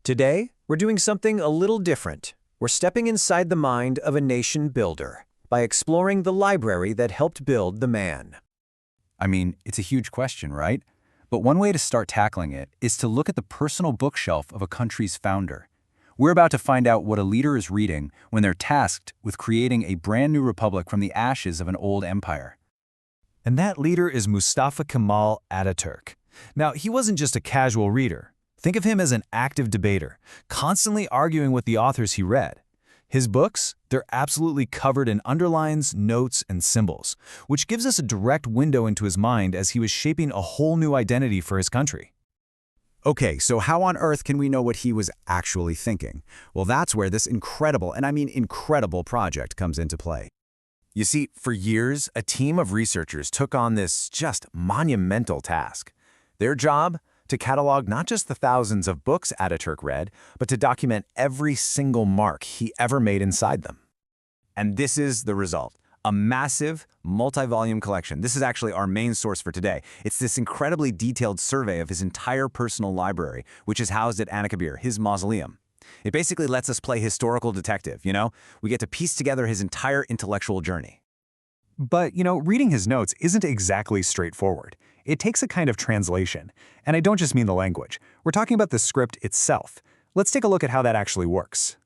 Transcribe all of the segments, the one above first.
Today, we're doing something a little different. We're stepping inside the mind of a nation builder by exploring the library that helped build the man. I mean, it's a huge question, right? But one way to start tackling it is to look at the personal bookshelf of a country's founder. We're about to find out what a leader is reading when they're tasked with creating a brand new republic from the ashes of an old empire. And that leader is Mustafa Kemal Atatürk. Now, he wasn't just a casual reader. Think of him as an active debater, constantly arguing with the authors he read. His books, they're absolutely covered in underlines, notes, and symbols, which gives us a direct window into his mind as he was shaping a whole new identity for his country. Okay, so how on earth can we know what he was actually thinking? Well, that's where this incredible, and I mean incredible project comes into play. You see, for years, a team of researchers took on this just monumental task. Their job? To catalog not just the thousands of books Ataturk read, but to document every single mark he ever made inside them. And this is the result. A massive, multi-volume collection. This is actually our main source for today. It's this incredibly detailed survey of his entire personal library, which is housed at Akademi, his mausoleum. It basically lets us play historical detective, you know? We get to piece together his entire intellectual journey. But, reading his notes isn't exactly straightforward. It takes a kind of translation. And I don't just mean the language. We're talking about the script itself. Let's take a look at how that actually works.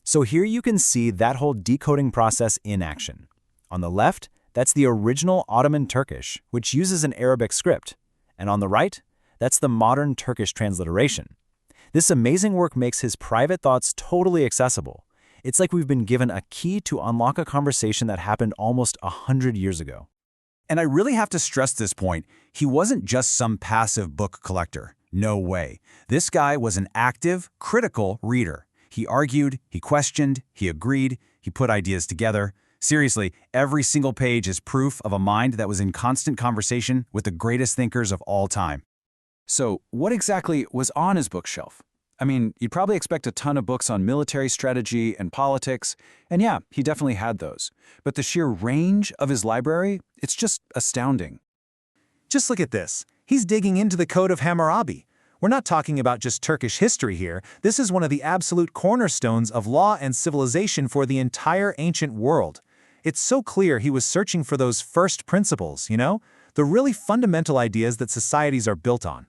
So here you can see that whole decoding process in action. On the left, that's the original Ottoman Turkish, which uses an Arabic script. And on the right, that's the modern Turkish transliteration. This amazing work makes his private thoughts totally accessible. It's like we've been given a key to unlock a conversation that happened almost 100 years ago. And I really have to stress this point. He wasn't just some passive book collector. No way. This guy was an active, critical reader. He argued, he questioned, he agreed, he put ideas together. Seriously, every single page is proof of a mind that was in constant conversation with the greatest thinkers of all time. So, what exactly was on his bookshelf? I mean, you'd probably expect a ton of books on military strategy and politics, and yeah, he definitely had those. But the sheer range of his library, it's just astounding. Just look at this. He's digging into the Code of Hammurabi. We're not talking about just Turkish history here. This is one of the absolute cornerstones of law and civilization for the entire ancient world. It's so clear he was searching for those first principles, the really fundamental ideas that societies are built on.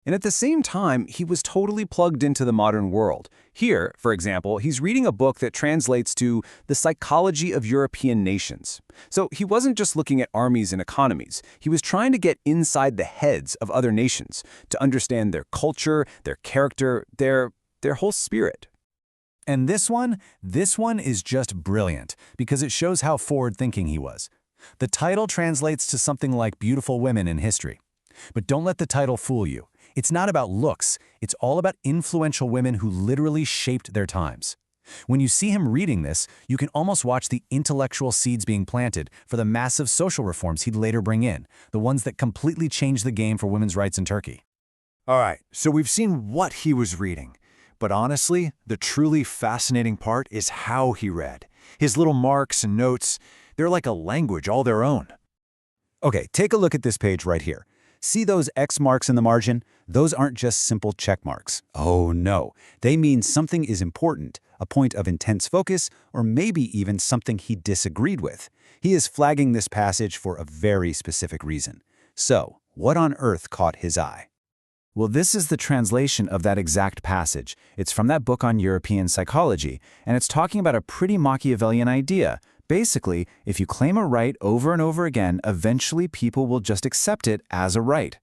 And at the same time, he was totally plugged into the modern world. Here, for example, he's reading a book that translates to the psychology of European nations. So he wasn't just looking at armies and economies. He was trying to get inside the heads of other nations to understand their culture, their character, their whole spirit. And this one is just brilliant because it shows how forward-thinking he was. The title translates to something like Beautiful Women in History. But don't let the title fool you. It's not about looks, it's all about influential women who literally shaped their times. When you see him reading this, you can almost watch the intellectual seeds being planted for the massive social reforms he'd later bring in, the ones that completely changed the game for women's rights in Turkey. All right, so we've seen what he was reading. But honestly, the truly fascinating part is how he read. His little marks and notes, they're like a language all their own. Okay, take a look at this page right here. See those X marks in the margin? Those aren't just simple check marks. Oh no, they mean something is important, a point of intense focus, or maybe even something he disagreed with. He is flagging this passage for a very specific reason. So, what on earth caught his eye? Well, this is the translation of that exact passage. It's from that book on European psychology, and it's talking about a pretty Machiavellian idea. Basically, if you claim a right over and over again, eventually people will just accept it as a right.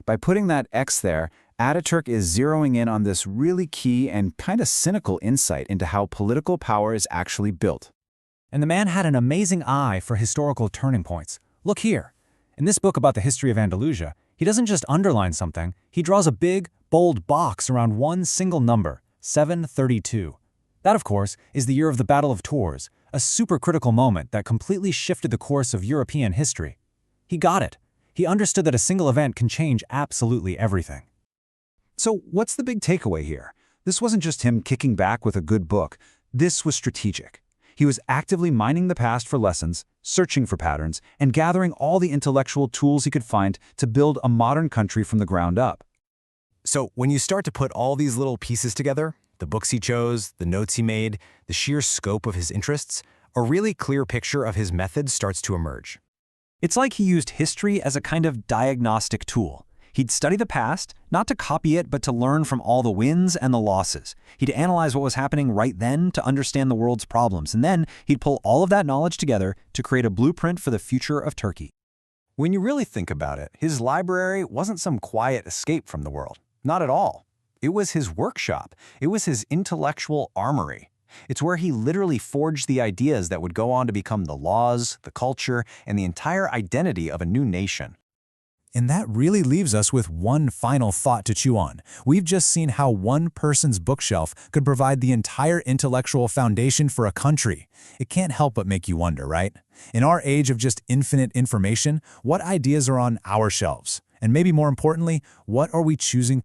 By putting that X there, Ataturk is zeroing in on this really key and kind of cynical insight into how political power is actually built. And the man had an amazing eye for historical turning points. Look here. In this book about the history of Andalusia, he doesn't just underline something, he draws a big, bold box around one single number, 732. That, of course, is the year of the Battle of Tours, a super-critical moment that completely shifted the course of European history. He got it. He understood that a single event can change absolutely everything. So what's the big takeaway here? This wasn't just him kicking back with a good book. This was strategic. He was actively mining the past for lessons, searching for patterns, and gathering all the intellectual tools he could find to build a modern country from the ground up. So when you start to put all these little pieces together, the books he chose, the notes he made, the sheer scope of his interests, a really clear picture of his method starts to emerge. It's like he used history as a kind of diagnostic tool. He'd study the past, not to copy it, but to learn from all the wins and the losses. He'd analyze what was happening right then to understand the world's problems, and then he'd pull all of that knowledge together to create a blueprint for the future of Turkey. When you really think about it, his library wasn't some quiet escape from the world. Not at all. It was his workshop. It was his intellectual armory. It's where he literally forged the ideas that would go on to become the laws, the culture, and the entire identity of a new nation. And that really leaves us with one final thought to chew on. We've just seen how one person's bookshelf could provide the entire intellectual foundation for a country. It can't help but make you wonder, right? In our age of just infinite information, what ideas are on our shelves? And maybe more importantly, what are we choosing